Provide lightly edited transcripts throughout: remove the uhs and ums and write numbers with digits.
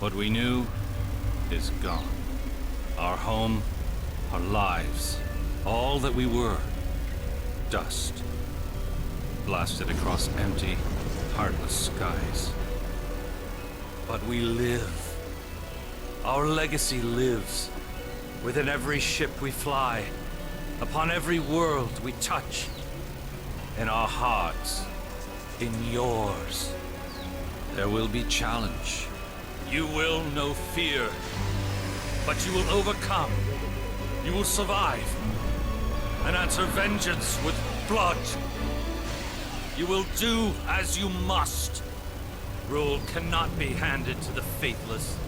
What we knew is gone. Our home, our lives, all that we were, dust. Blasted across empty, heartless skies. But we live. Our legacy lives. Within every ship we fly, upon every world we touch. In our hearts, in yours. There will be challenge. You will know fear. But you will overcome. You will survive. And answer vengeance with blood. You will do as you must. Rule cannot be handed to the faithless.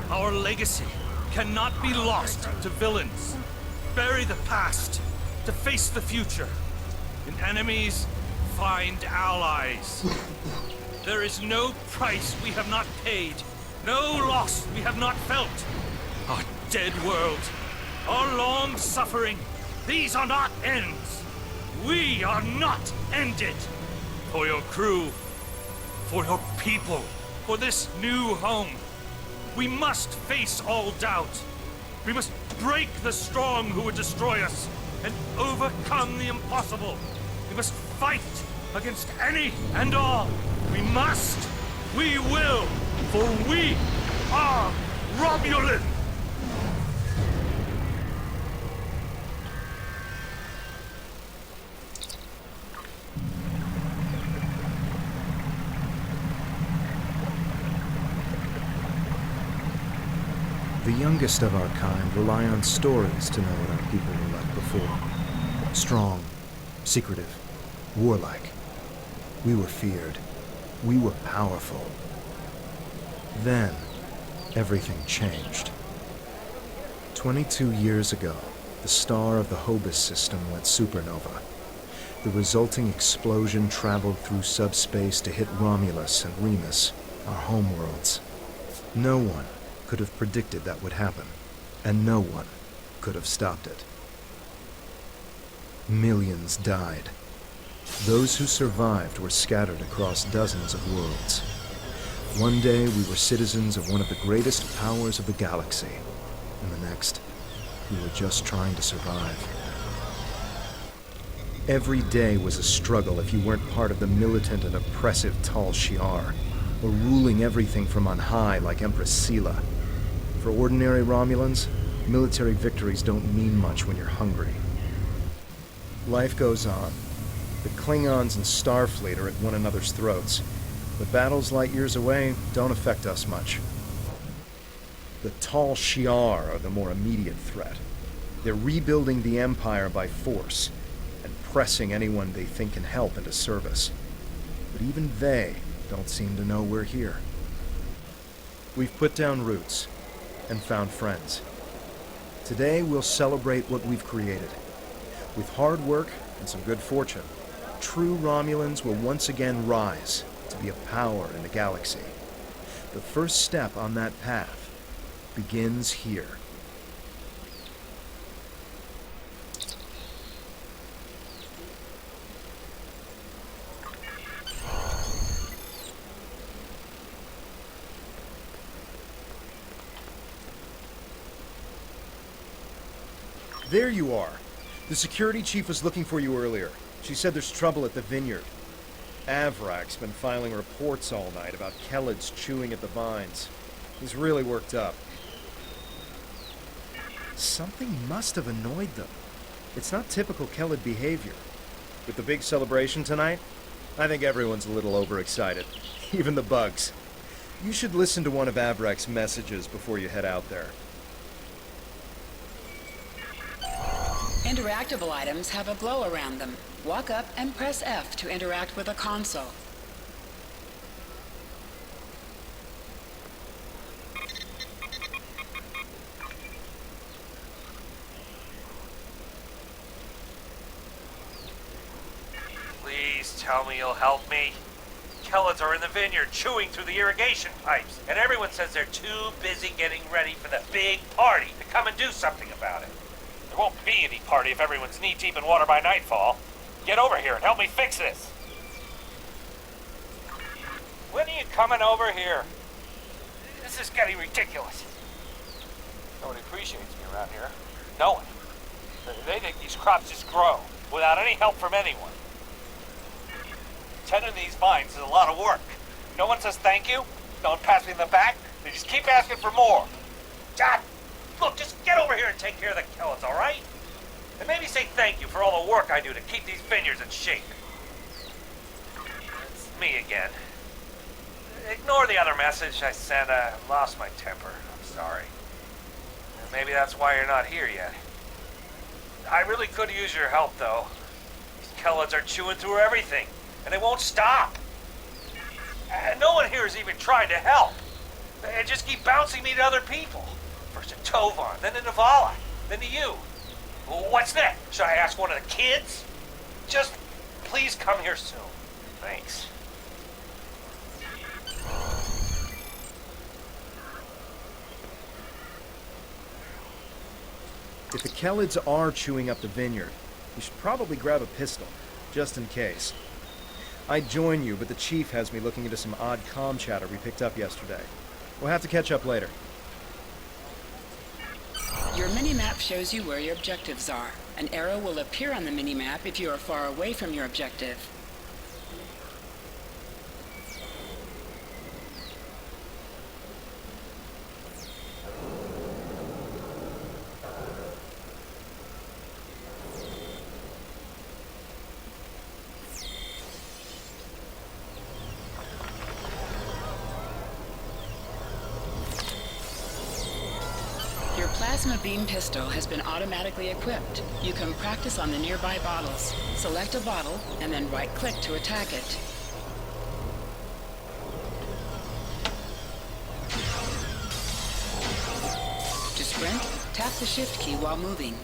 Our legacy cannot be lost to villains. Bury the past to face the future. In enemies, find allies. There is no price we have not paid. No loss we have not felt. Our dead world, our long suffering, these are not ends. We are not ended. For your crew, for your people, for this new home, we must face all doubt. We must break the strong who would destroy us and overcome the impossible. We must fight against any and all. We must, we will, for we are Romulan! The youngest of our kind rely on stories to know what our people were like before. Strong, secretive, warlike. We were feared. We were powerful. Then, everything changed. 22 years ago, the star of the Hobus system went supernova. The resulting explosion traveled through subspace to hit Romulus and Remus, our homeworlds. No one could have predicted that would happen, and no one could have stopped it. Millions died. Those who survived were scattered across dozens of worlds. One day we were citizens of one of the greatest powers of the galaxy, and the next, we were just trying to survive. Every day was a struggle if you weren't part of the militant and oppressive Tal Shiar, or ruling everything from on high like Empress Sela. For ordinary Romulans, military victories don't mean much when you're hungry. Life goes on. The Klingons and Starfleet are at one another's throats, but battles light years away don't affect us much. The Tal Shiar are the more immediate threat. They're rebuilding the Empire by force, and pressing anyone they think can help into service. But even they don't seem to know we're here. We've put down roots and found friends. Today we'll celebrate what we've created. With hard work and some good fortune, true Romulans will once again rise to be a power in the galaxy. The first step on that path begins here. There you are. The security chief was looking for you earlier. She said there's trouble at the vineyard. Avrak's been filing reports all night about Kellids chewing at the vines. He's really worked up. Something must have annoyed them. It's not typical Kellid behavior. With the big celebration tonight, I think everyone's a little overexcited. Even the bugs. You should listen to one of Avrak's messages before you head out there. Interactable items have a glow around them. Walk up and press F to interact with a console. Please tell me you'll help me. Kellids are in the vineyard chewing through the irrigation pipes, and everyone says they're too busy getting ready for the big party to come and do something about it. There won't be any party if everyone's knee-deep in water by nightfall. Get over here and help me fix this. When are you coming over here? This is getting ridiculous. Nobody appreciates me around here. No one. They think these crops just grow without any help from anyone. Tending these vines is a lot of work. No one says thank you. No one pats me in the back. They just keep asking for more. John, look, just get over here and take care of the Kellets, all right? And maybe say thank you for all the work I do to keep these vineyards in shape. It's me again. Ignore the other message I sent. I lost my temper. I'm sorry. And maybe that's why you're not here yet. I really could use your help, though. These Kellets are chewing through everything, and they won't stop. And no one here is even trying to help. They just keep bouncing me to other people. First to Tovan, then to Navala, then to you. What's next? Should I ask one of the kids? Just please come here soon. Thanks. If the Kellids are chewing up the vineyard, you should probably grab a pistol, just in case. I'd join you, but the chief has me looking into some odd comm chatter we picked up yesterday. We'll have to catch up later. Your minimap shows you where your objectives are. An arrow will appear on the minimap if you are far away from your objective. Your plasma beam pistol has been automatically equipped. You can practice on the nearby bottles. Select a bottle and then right-click to attack it. To sprint, tap the shift key while moving.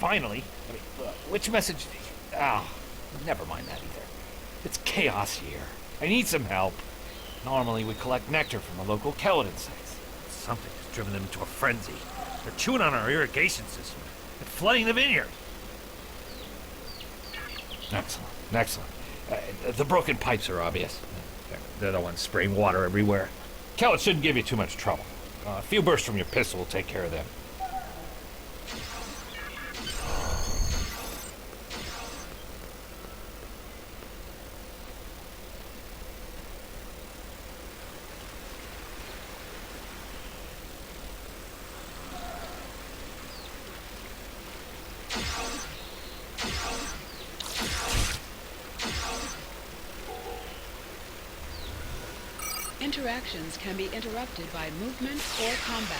Finally. Which message? Never mind that either. It's chaos here. I need some help. Normally we collect nectar from the local Kellid insects. Something has driven them into a frenzy. They're chewing on our irrigation system and flooding the vineyard. Excellent. The broken pipes are obvious. They're the ones spraying water everywhere. Kellid shouldn't give you too much trouble. A few bursts from your pistol will take care of them. Interactions can be interrupted by movement or combat.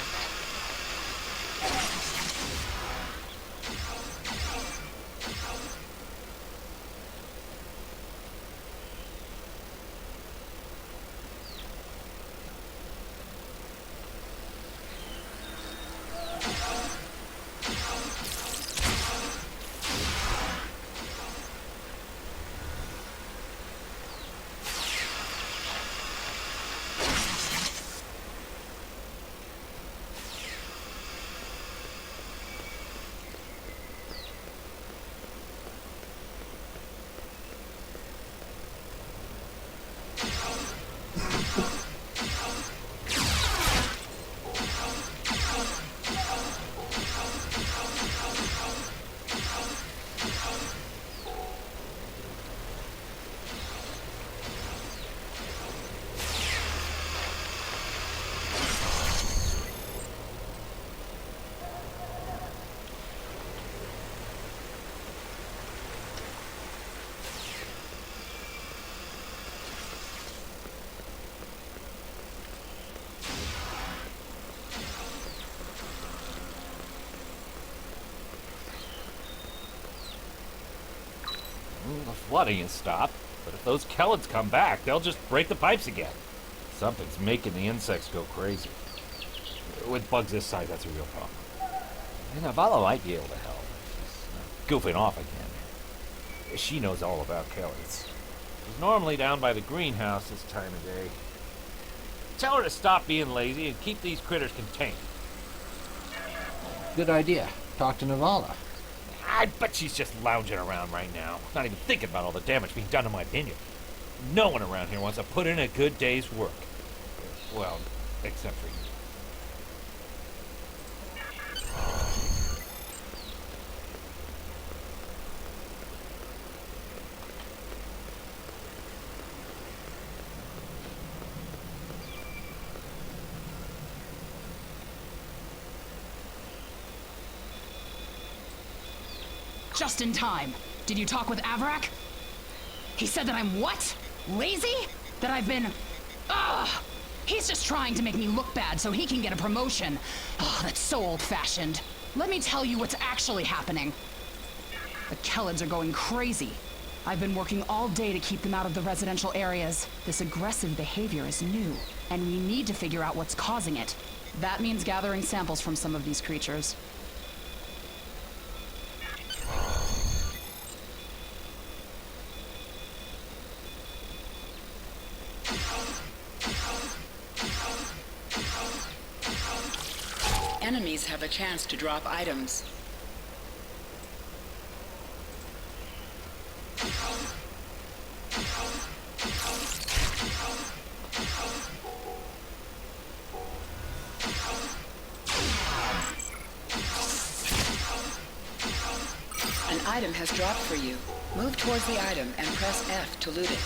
The flooding has stopped, but if those Kellids come back, they'll just break the pipes again. Something's making the insects go crazy. With bugs this size, that's a real problem. And Navala might be able to help. She's goofing off again. She knows all about Kellids. She's normally down by the greenhouse this time of day. Tell her to stop being lazy and keep these critters contained. Good idea. Talk to Navala. I bet she's just lounging around right now, not even thinking about all the damage being done to my vineyard. No one around here wants to put in a good day's work. Well, except for you. Just in time. Did you talk with Avrak? He said that I'm what? Lazy? That I've been... Ugh! He's just trying to make me look bad so he can get a promotion. Oh, that's so old-fashioned. Let me tell you what's actually happening. The Kellids are going crazy. I've been working all day to keep them out of the residential areas. This aggressive behavior is new, and we need to figure out what's causing it. That means gathering samples from some of these creatures. Enemies have a chance to drop items. An item has dropped for you. Move towards the item and press F to loot it.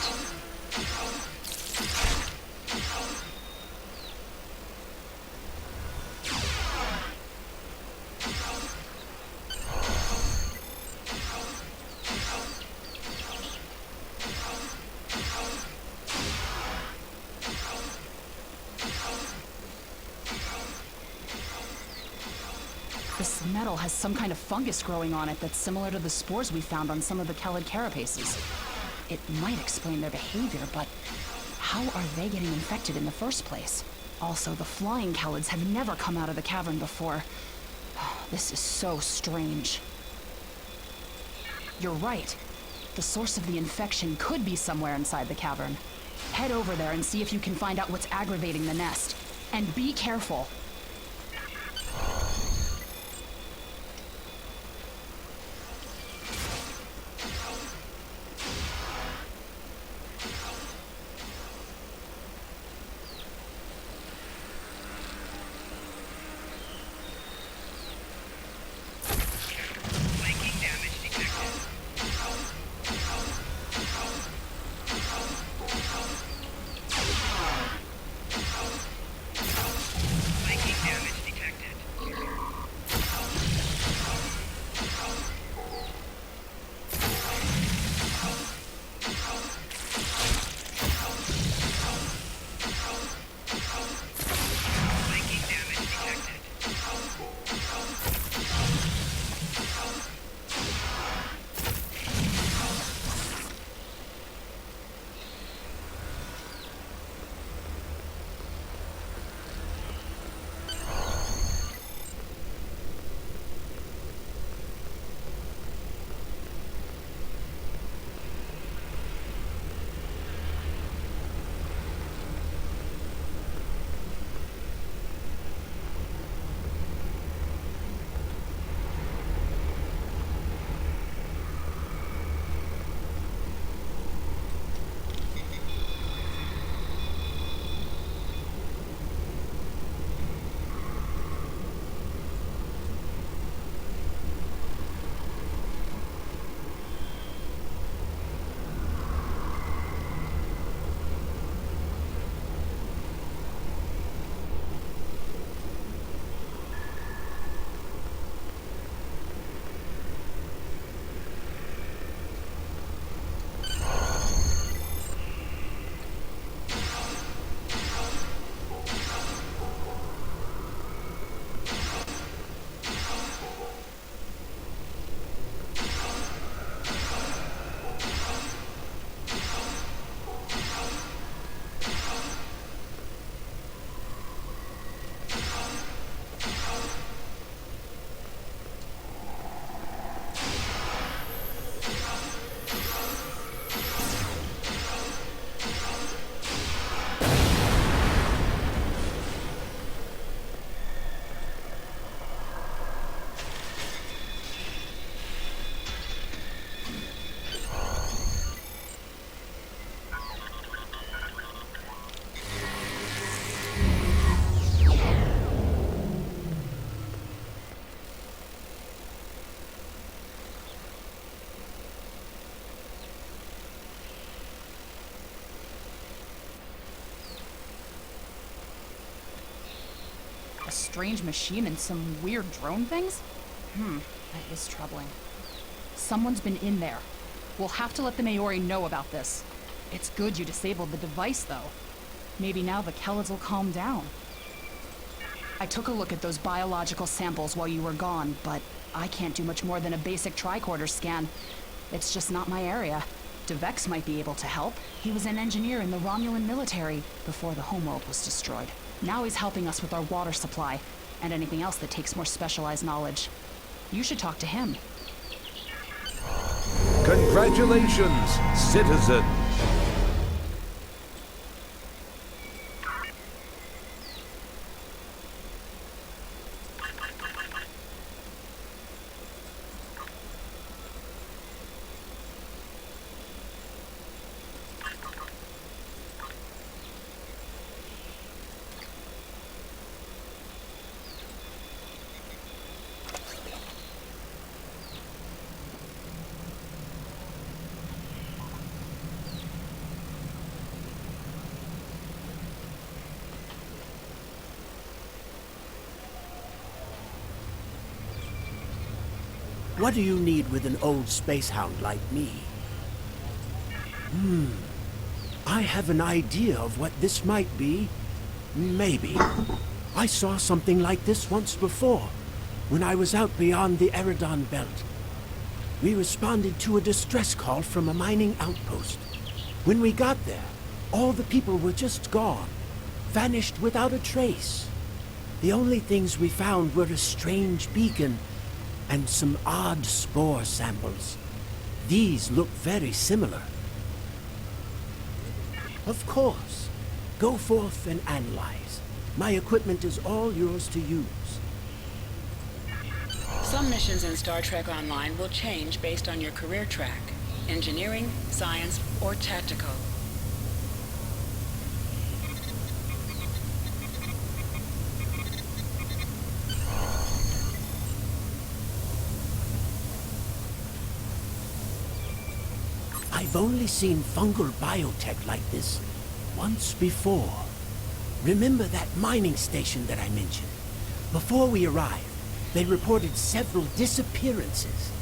This metal has some kind of fungus growing on it that's similar to the spores we found on some of the Kellid carapaces. It might explain their behavior, but how are they getting infected in the first place? Also, the flying Kellids have never come out of the cavern before. This is so strange. You're right. The source of the infection could be somewhere inside the cavern. Head over there and see if you can find out what's aggravating the nest. And be careful. strange machine and some weird drone things? That is troubling. Someone's been in there. We'll have to let the Maori know about this. It's good you disabled the device, though. Maybe now the Kellids will calm down. I took a look at those biological samples while you were gone, but I can't do much more than a basic tricorder scan. It's just not my area. DeVex might be able to help. He was an engineer in the Romulan military before the homeworld was destroyed. Now he's helping us with our water supply and anything else that takes more specialized knowledge. You should talk to him. Congratulations, citizen! What do you need with an old spacehound like me? I have an idea of what this might be. Maybe. I saw something like this once before, when I was out beyond the Eridon Belt. We responded to a distress call from a mining outpost. When we got there, all the people were just gone, vanished without a trace. The only things we found were a strange beacon and some odd spore samples. These look very similar. Of course. Go forth and analyze. My equipment is all yours to use. Some missions in Star Trek Online will change based on your career track. Engineering, science, or tactical. I've only seen fungal biotech like this once before. Remember that mining station that I mentioned? Before we arrived, they reported several disappearances.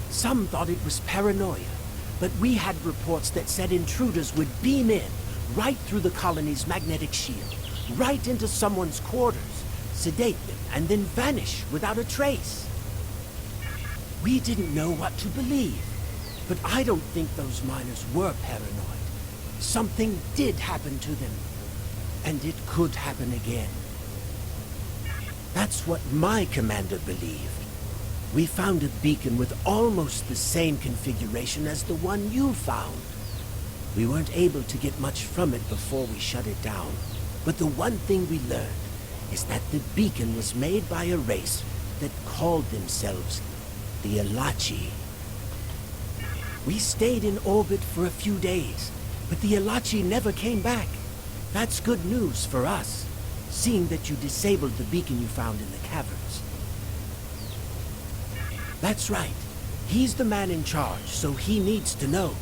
Some thought it was paranoia, but we had reports that said intruders would beam in right through the colony's magnetic shield, right into someone's quarters, sedate them, and then vanish without a trace. We didn't know what to believe. But I don't think those miners were paranoid. Something did happen to them. And it could happen again. That's what my commander believed. We found a beacon with almost the same configuration as the one you found. We weren't able to get much from it before we shut it down. But the one thing we learned is that the beacon was made by a race that called themselves the Elachi. We stayed in orbit for a few days, but the Elachi never came back. That's good news for us, seeing that you disabled the beacon you found in the caverns. That's right. He's the man in charge, so he needs to know.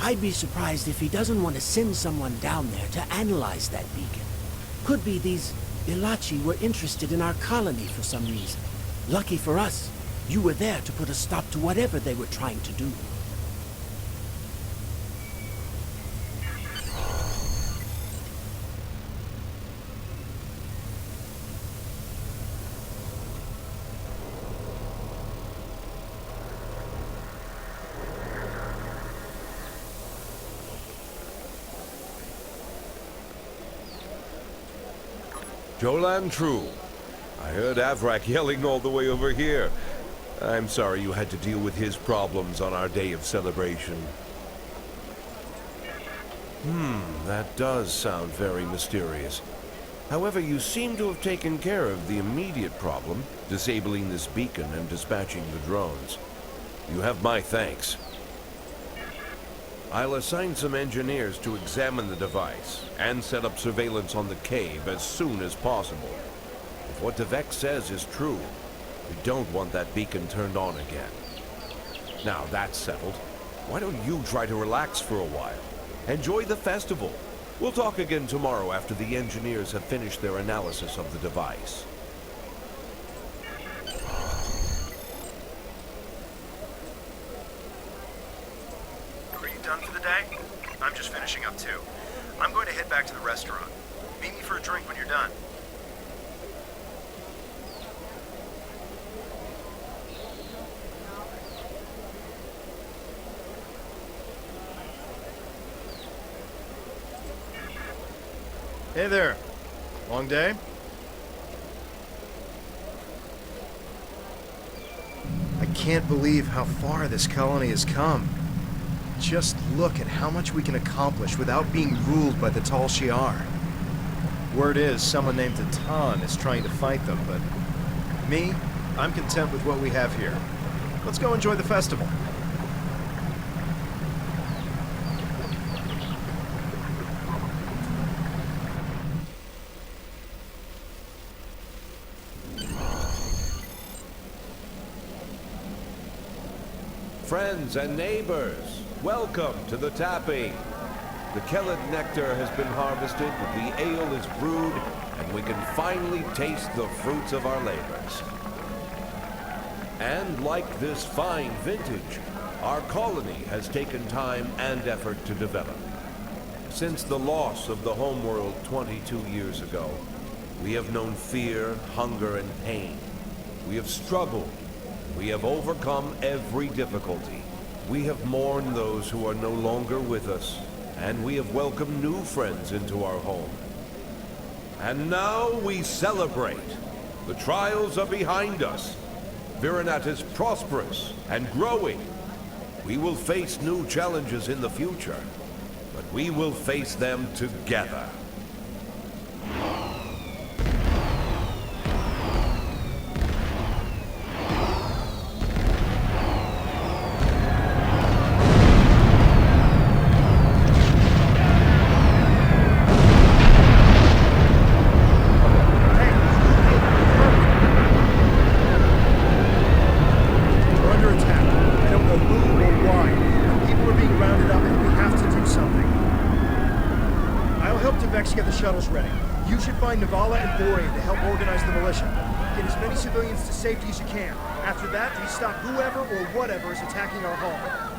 I'd be surprised if he doesn't want to send someone down there to analyze that beacon. Could be these Elachi were interested in our colony for some reason. Lucky for us, you were there to put a stop to whatever they were trying to do. Jolan True. I heard Avrak yelling all the way over here. I'm sorry you had to deal with his problems on our day of celebration. That does sound very mysterious. However, you seem to have taken care of the immediate problem, disabling this beacon and dispatching the drones. You have my thanks. I'll assign some engineers to examine the device and set up surveillance on the cave as soon as possible. If what DeVex says is true, we don't want that beacon turned on again. Now that's settled, why don't you try to relax for a while? Enjoy the festival. We'll talk again tomorrow after the engineers have finished their analysis of the device. You done for the day? I'm just finishing up too. I'm going to head back to the restaurant. Meet me for a drink when you're done. Hey there. Long day? I can't believe how far this colony has come. Just look at how much we can accomplish without being ruled by the Tal Shiar. Word is, someone named Atan is trying to fight them, but me, I'm content with what we have here. Let's go enjoy the festival. Friends and neighbors, welcome to the tapping. The Kellet nectar has been harvested, the ale is brewed, and we can finally taste the fruits of our labors. And like this fine vintage, our colony has taken time and effort to develop. Since the loss of the homeworld 22 years ago, we have known fear, hunger, and pain. We have struggled. We have overcome every difficulty. We have mourned those who are no longer with us, and we have welcomed new friends into our home. And now we celebrate. The trials are behind us. Virinat is prosperous and growing. We will face new challenges in the future, but we will face them together. Get the shuttles ready. You should find Navala and Borean to help organize the militia. Get as many civilians to safety as you can. After that, we stop whoever or whatever is attacking our home.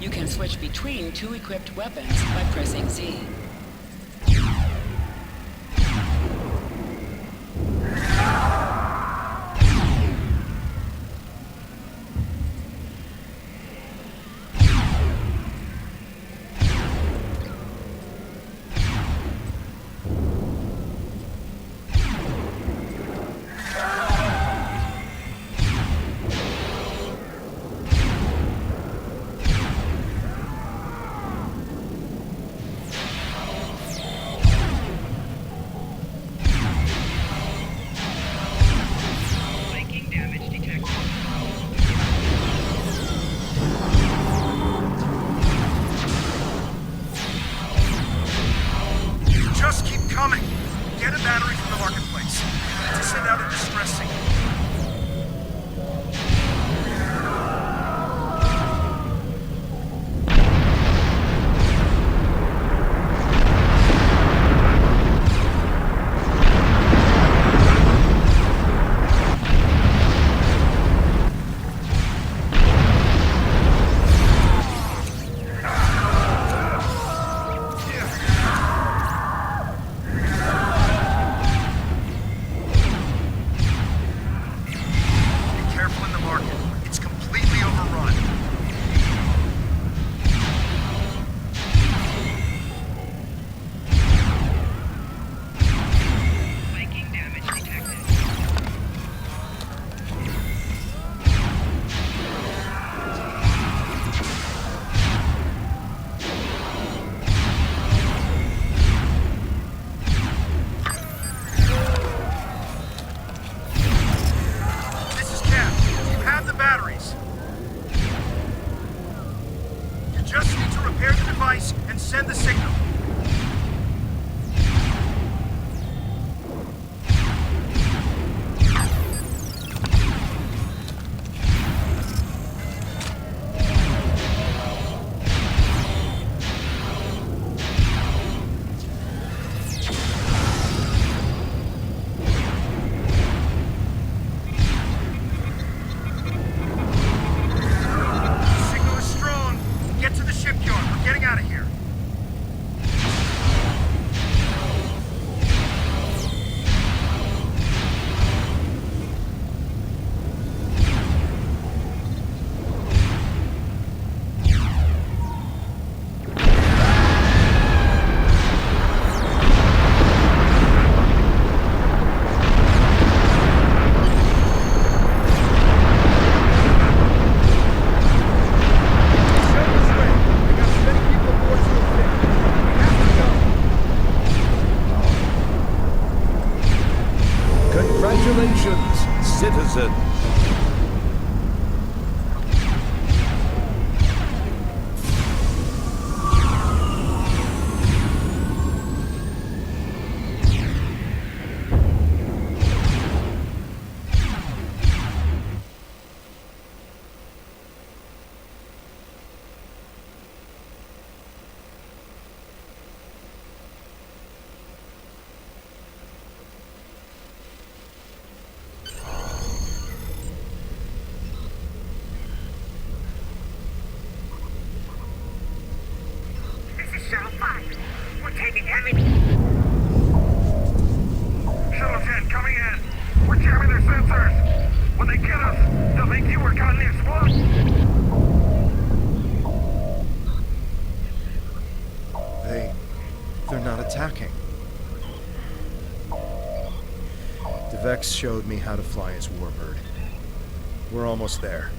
You can switch between two equipped weapons by pressing Z. Congratulations, citizen. This is Shuttle 5. We're taking heavy... Shuttle 10 coming in. We're jamming their sensors. When they get us, they'll think you were caught in the explosion. They're not attacking. Vex showed me how to fly his warbird. We're almost there.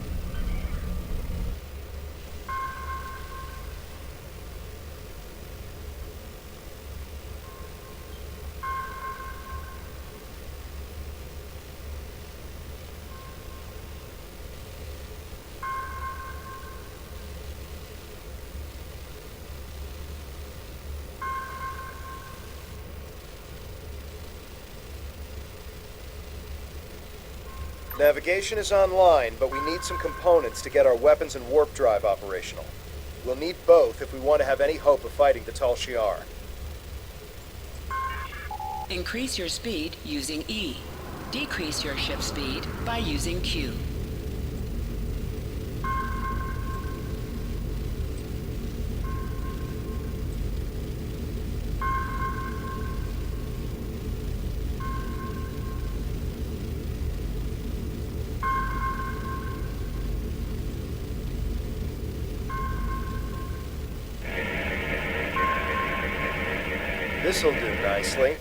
Navigation is online, but we need some components to get our weapons and warp drive operational. We'll need both if we want to have any hope of fighting the Tal Shiar. Increase your speed using E. Decrease your ship speed by using Q. This'll do nicely.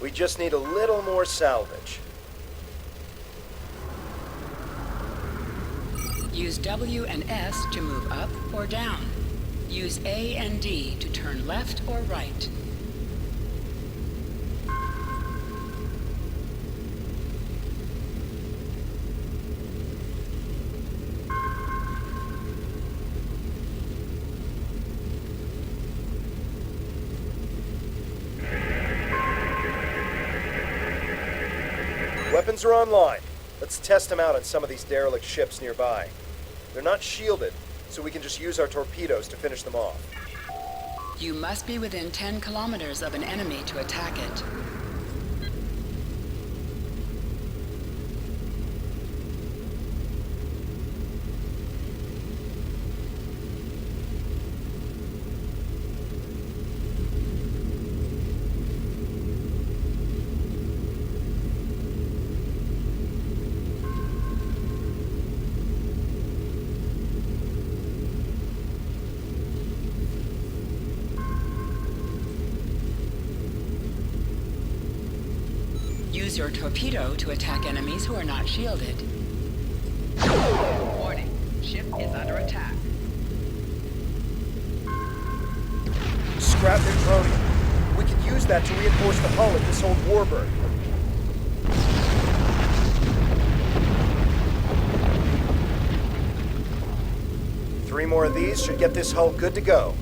We just need a little more salvage. Use W and S to move up or down. Use A and D to turn left or right. Weapons are online. Let's test them out on some of these derelict ships nearby. They're not shielded, so we can just use our torpedoes to finish them off. You must be within 10 kilometers of an enemy to attack it. Use your torpedo to attack enemies who are not shielded. Warning, ship is under attack. Scrap neutronium. We could use that to reinforce the hull of this old warbird. Three more of these should get this hull good to go.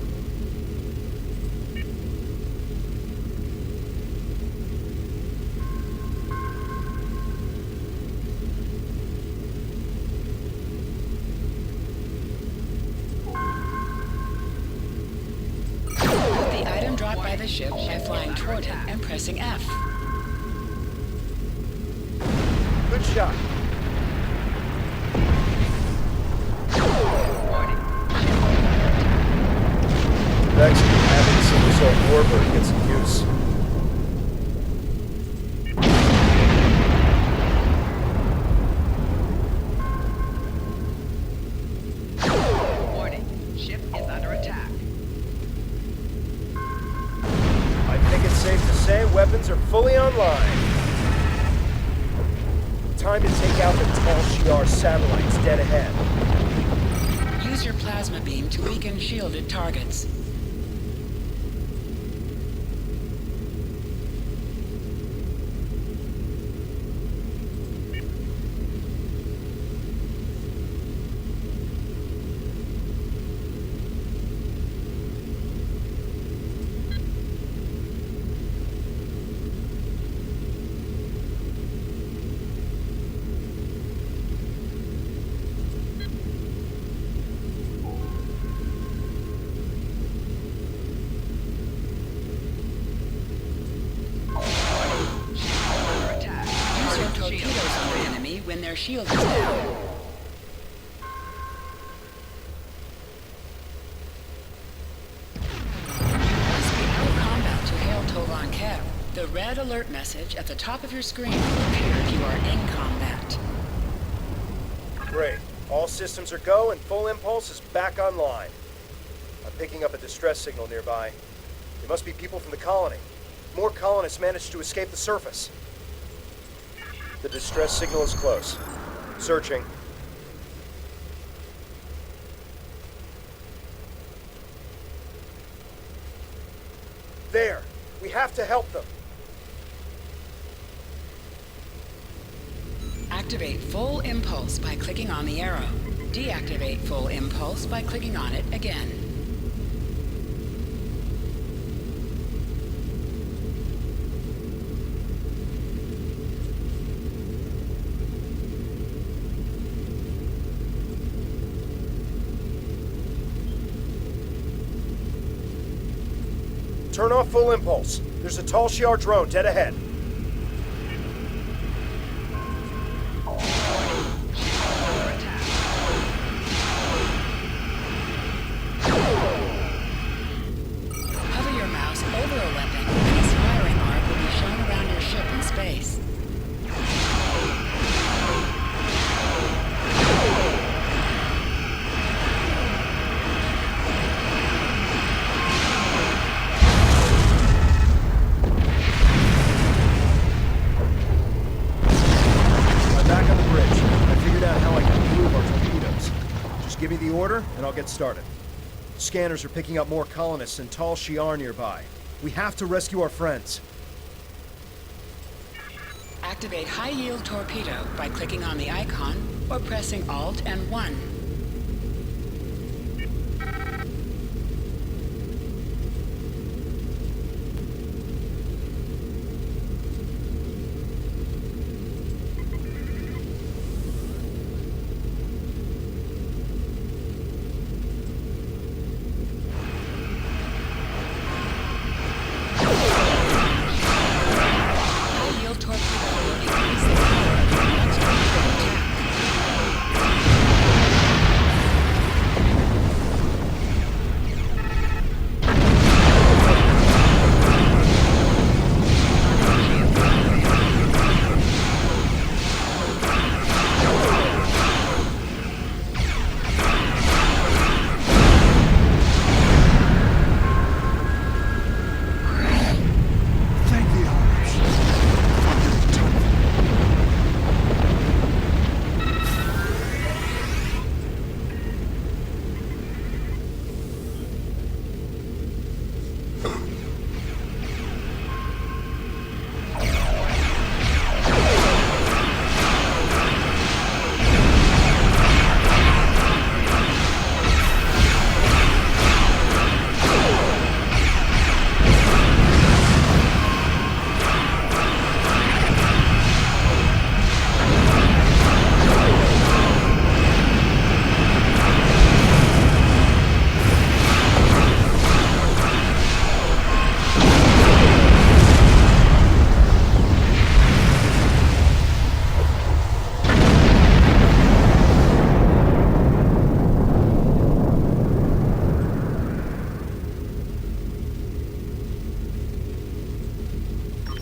The ship by flying toward it and pressing F. Good shot. Vex will be happy to see this old warbird get some use. Warning, ship is under attack. Safe to say, weapons are fully online. Time to take out the Tal Shiar satellites dead ahead. Use your plasma beam to weaken shielded targets. when their shield is down. Must be out of combat to hail Tovan Kev. The red alert message at the top of your screen will appear if you are in combat. Great. All systems are go and full impulse is back online. I'm picking up a distress signal nearby. There must be people from the colony. More colonists managed to escape the surface. The distress signal is close. Searching. There! We have to help them! Activate full impulse by clicking on the arrow. Deactivate full impulse by clicking on it again. Turn off full impulse. There's a Tal Shiar drone dead ahead. Hover your mouse over a weapon and its firing arc will be shown around your ship in space. I'm back on the bridge. I figured out how I can improve our torpedoes. Just give me the order, and I'll get started. Scanners are picking up more colonists in Tal Shiar nearby. We have to rescue our friends. Activate high-yield torpedo by clicking on the icon or pressing Alt and 1. High-yield torpedo will increase the power of your next torpedo attack. Thank the Irish.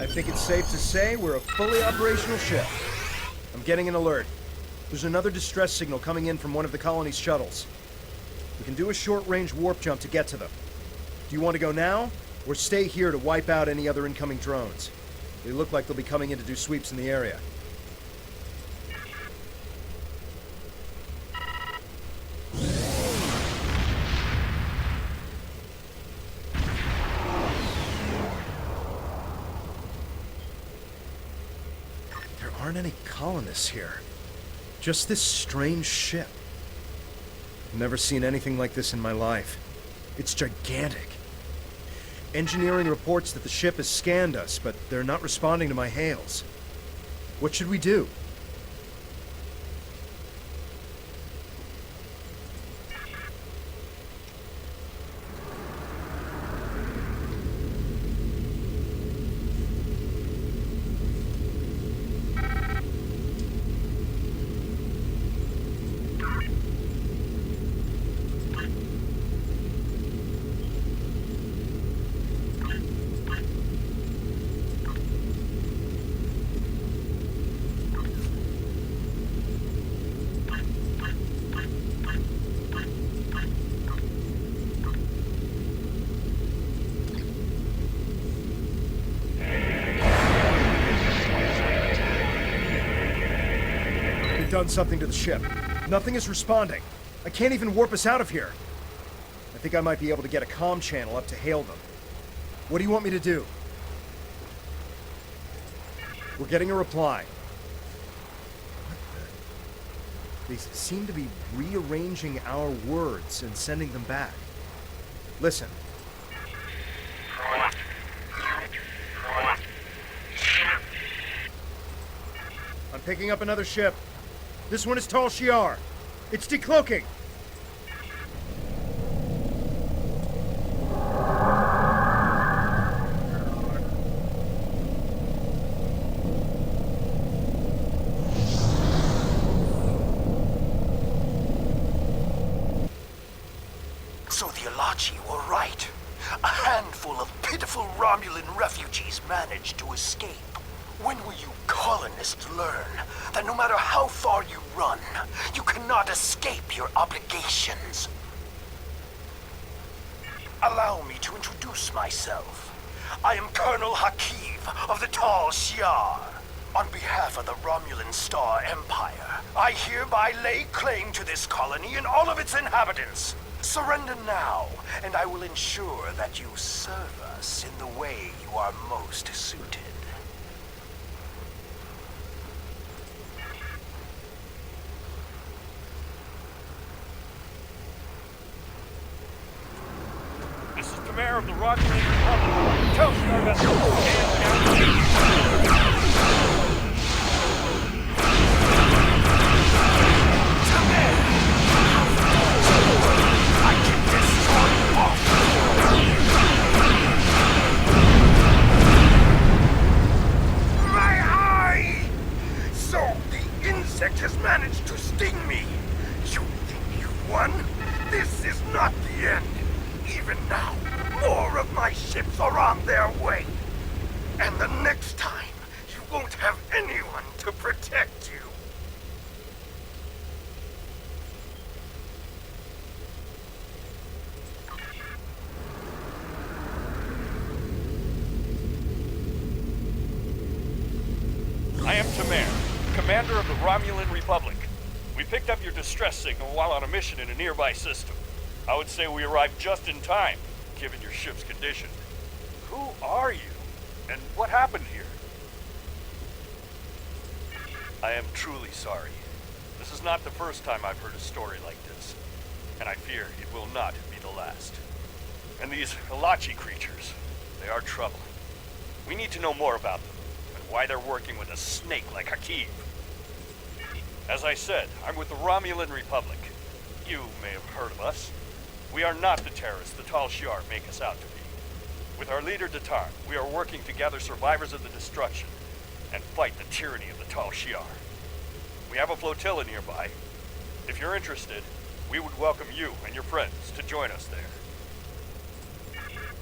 I think it's safe to say we're a fully operational ship. I'm getting an alert. There's another distress signal coming in from one of the colony's shuttles. We can do a short-range warp jump to get to them. Do you want to go now, or stay here to wipe out any other incoming drones? They look like they'll be coming in to do sweeps in the area. There aren't any colonists here. Just this strange ship. I've never seen anything like this in my life. It's gigantic. Engineering reports that the ship has scanned us, but they're not responding to my hails. What should we do? They've done something to the ship. Nothing is responding. I can't even warp us out of here. I think I might be able to get a comm channel up to hail them. What do you want me to do? We're getting a reply. They seem to be rearranging our words and sending them back. Listen. I'm picking up another ship. This one is Tal Shiar. It's decloaking. So the Alachi were right. A handful of pitiful Romulan refugees managed to escape. When will you colonists learn that no matter how far you run, you cannot escape your obligations? Allow me to introduce myself. I am Colonel Hakiv of the Tal Shiar. On behalf of the Romulan Star Empire, I hereby lay claim to this colony and all of its inhabitants. Surrender now, and I will ensure that you serve us in the way you are most suited. This is the mayor of the Romulan Republic. Tell Star Vessel to My eye! So the insect has managed to sting me. You think you've won? This is not the end. Even now, more of my ships are on their way. And the next time, you won't have anyone to protect you. I am Tamer, commander of the Romulan Republic. We picked up your distress signal while on a mission in a nearby system. I would say we arrived just in time, given your ship's condition. Who are you? And what happened here? I am truly sorry. This is not the first time I've heard a story like this, and I fear it will not be the last. And these Alachi creatures, they are troubling. We need to know more about them, and why they're working with a snake like Hakiv. As I said, I'm with the Romulan Republic. You may have heard of us. We are not the terrorists the Tal Shiar make us out to be. With our leader Datar, we are working to gather survivors of the destruction and fight the tyranny of the Tal Shiar. We have a flotilla nearby. If you're interested, we would welcome you and your friends to join us there.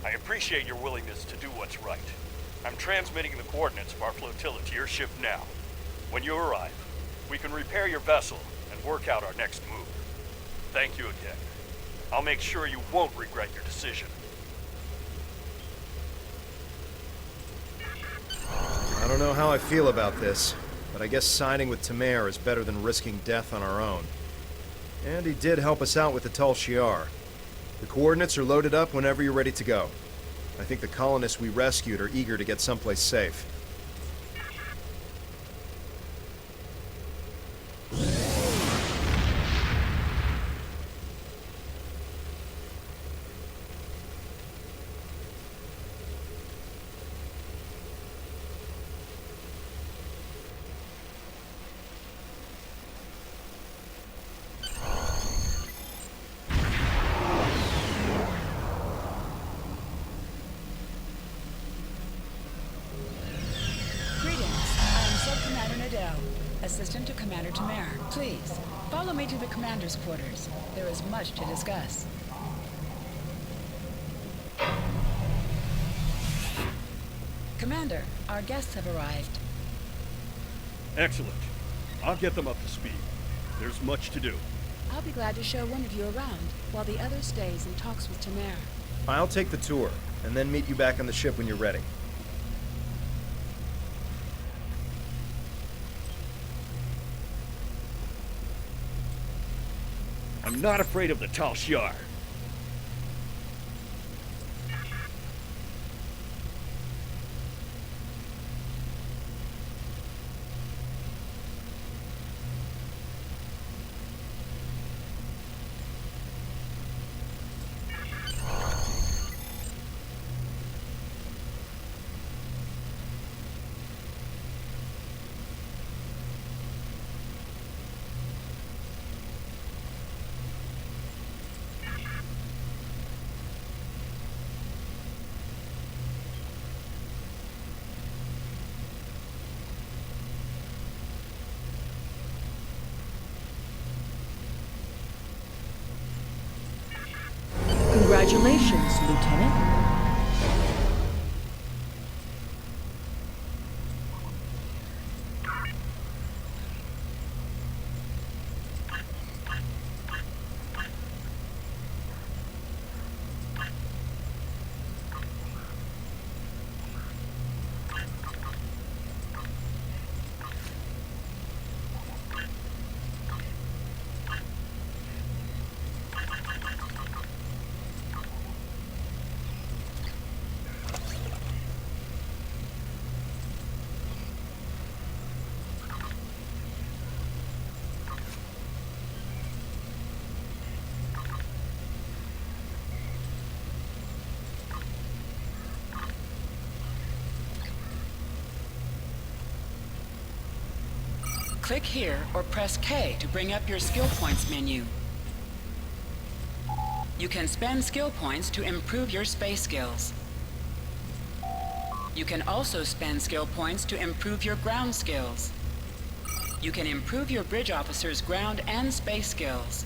I appreciate your willingness to do what's right. I'm transmitting the coordinates of our flotilla to your ship now. When you arrive, we can repair your vessel and work out our next move. Thank you again. I'll make sure you won't regret your decision. I don't know how I feel about this, but I guess siding with Tamer is better than risking death on our own. And he did help us out with the Tal Shiar. The coordinates are loaded up whenever you're ready to go. I think the colonists we rescued are eager to get someplace safe. Assistant to Commander Tamer. Please, follow me to the commander's quarters. There is much to discuss. Commander, our guests have arrived. Excellent. I'll get them up to speed. There's much to do. I'll be glad to show one of you around, while the other stays and talks with Tamer. I'll take the tour, and then meet you back on the ship when you're ready. I'm not afraid of the Tal Shiar. Congratulations, Lieutenant. Click here or press K to bring up your skill points menu. You can spend skill points to improve your space skills. You can also spend skill points to improve your ground skills. You can improve your bridge officer's ground and space skills.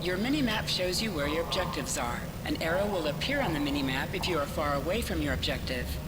Your minimap shows you where your objectives are. An arrow will appear on the minimap if you are far away from your objective.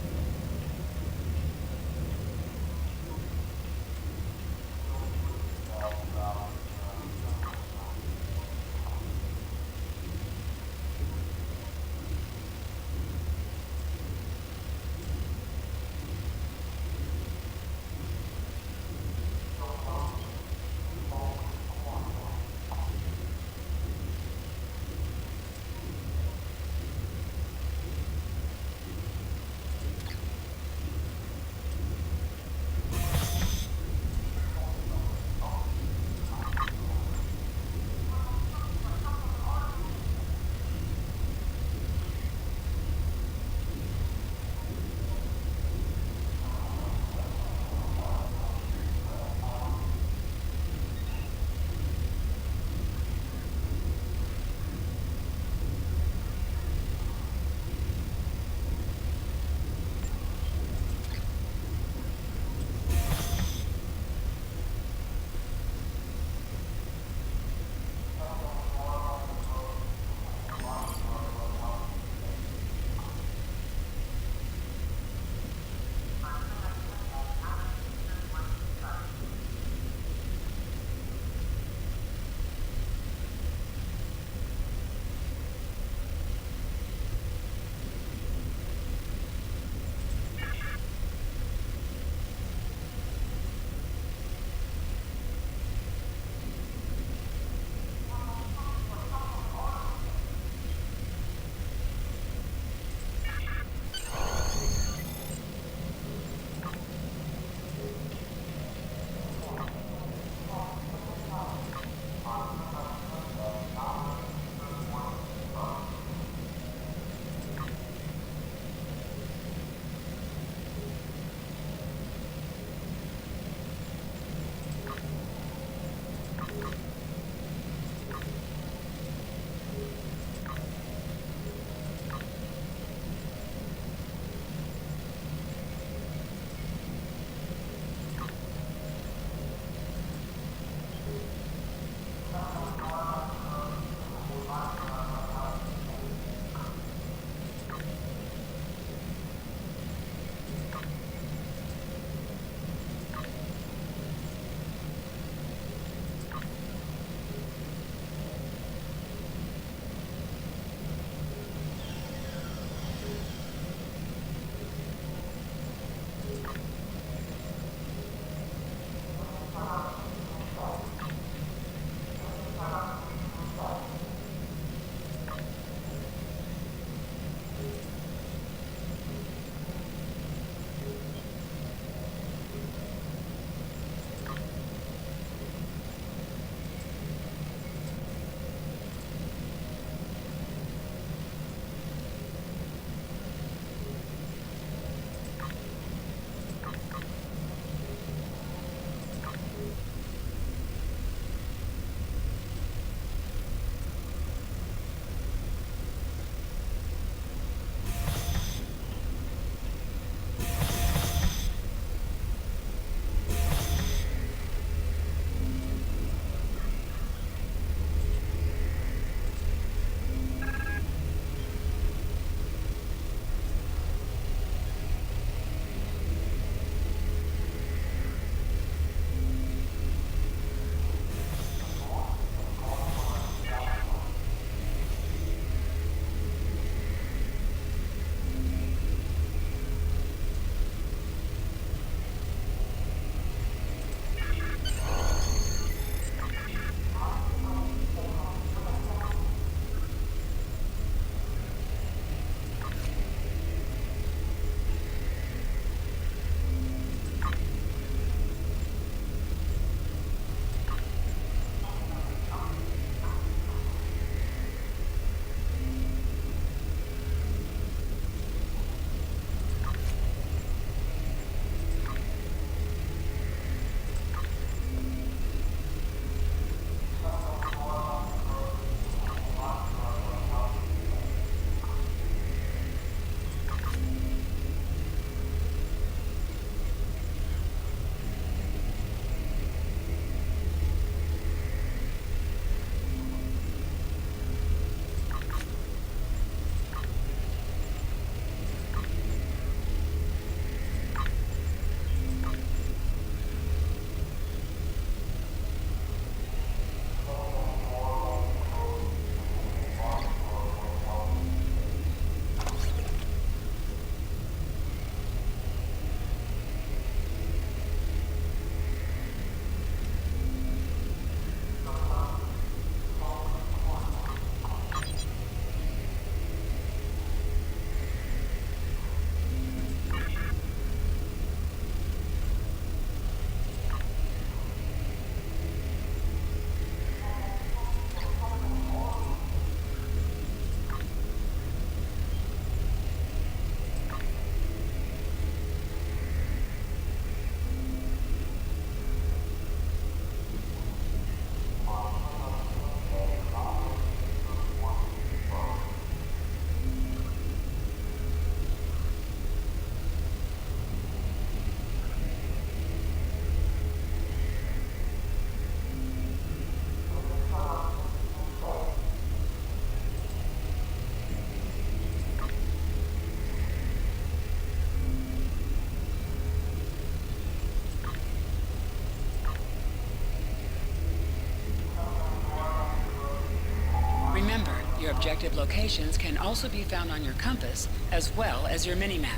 objective locations can also be found on your compass, as well as your minimap.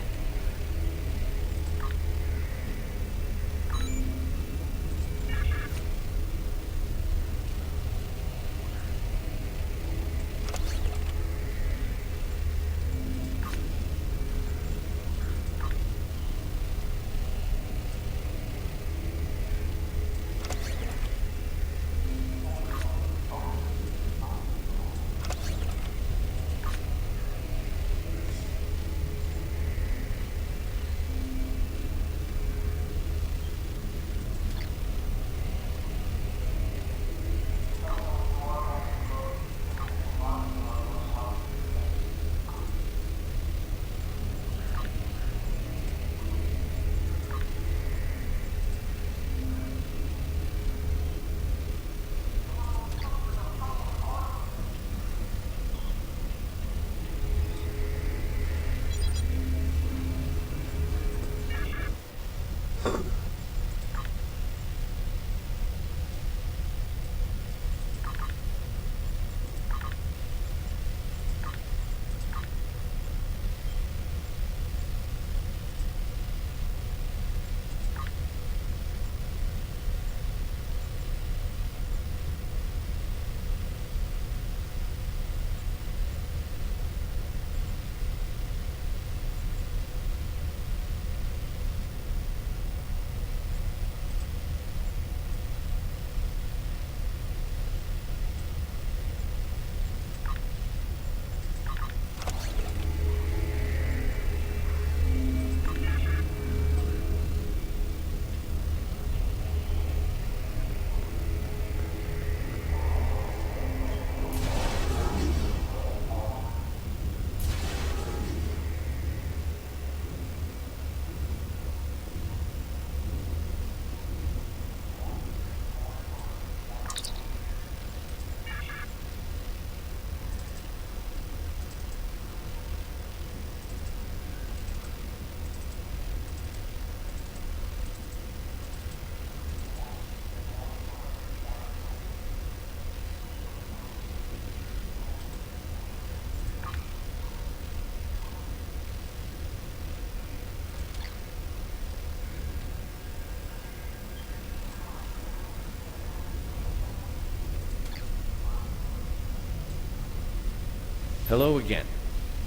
Hello again.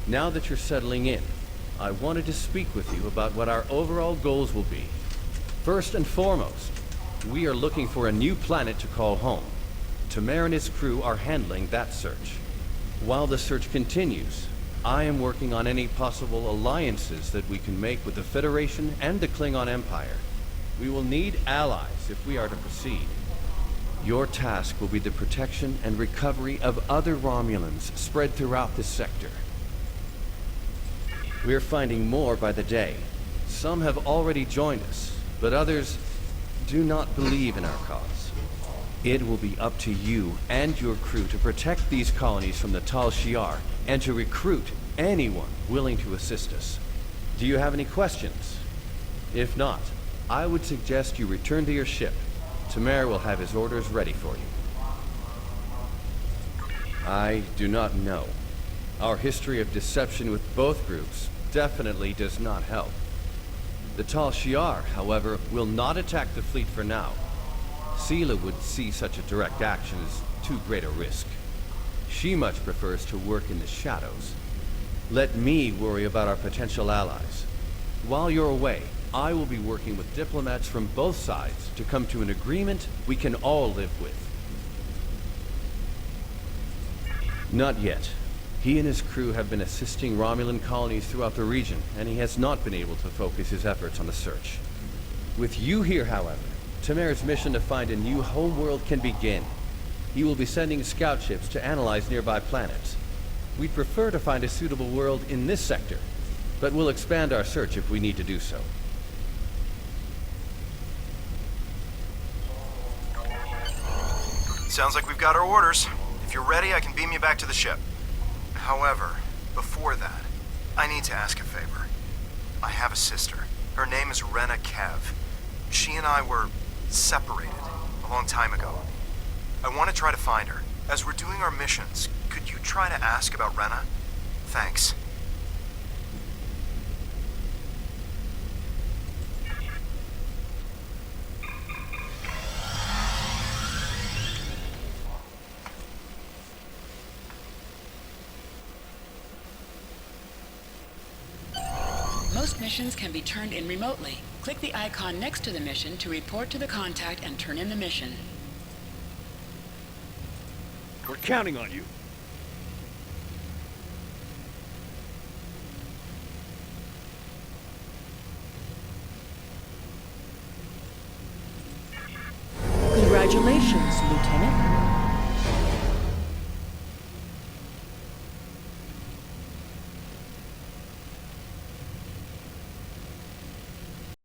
Now that you're settling in, I wanted to speak with you about what our overall goals will be. First and foremost, we are looking for a new planet to call home. Tamer and his crew are handling that search. While the search continues, I am working on any possible alliances that we can make with the Federation and the Klingon Empire. We will need allies if we are to proceed. Your task will be the protection and recovery of other Romulans spread throughout this sector. We're finding more by the day. Some have already joined us, but others do not believe in our cause. It will be up to you and your crew to protect these colonies from the Tal Shiar and to recruit anyone willing to assist us. Do you have any questions? If not, I would suggest you return to your ship. Tamer will have his orders ready for you. I do not know. Our history of deception with both groups definitely does not help. The Tal Shiar, however, will not attack the fleet for now. Sela would see such a direct action as too great a risk. She much prefers to work in the shadows. Let me worry about our potential allies. While you're away, I will be working with diplomats from both sides to come to an agreement we can all live with. Not yet. He and his crew have been assisting Romulan colonies throughout the region, and he has not been able to focus his efforts on the search. With you here, however, Tamer's mission to find a new homeworld can begin. He will be sending scout ships to analyze nearby planets. We'd prefer to find a suitable world in this sector, but we'll expand our search if we need to do so. Sounds like we've got our orders. If you're ready, I can beam you back to the ship. However, before that, I need to ask a favor. I have a sister. Her name is Rena Kev. She and I were separated a long time ago. I want to try to find her. As we're doing our missions, could you try to ask about Rena? Thanks. Most missions can be turned in remotely. Click the icon next to the mission to report to the contact and turn in the mission. We're counting on you. Congratulations, Lieutenant.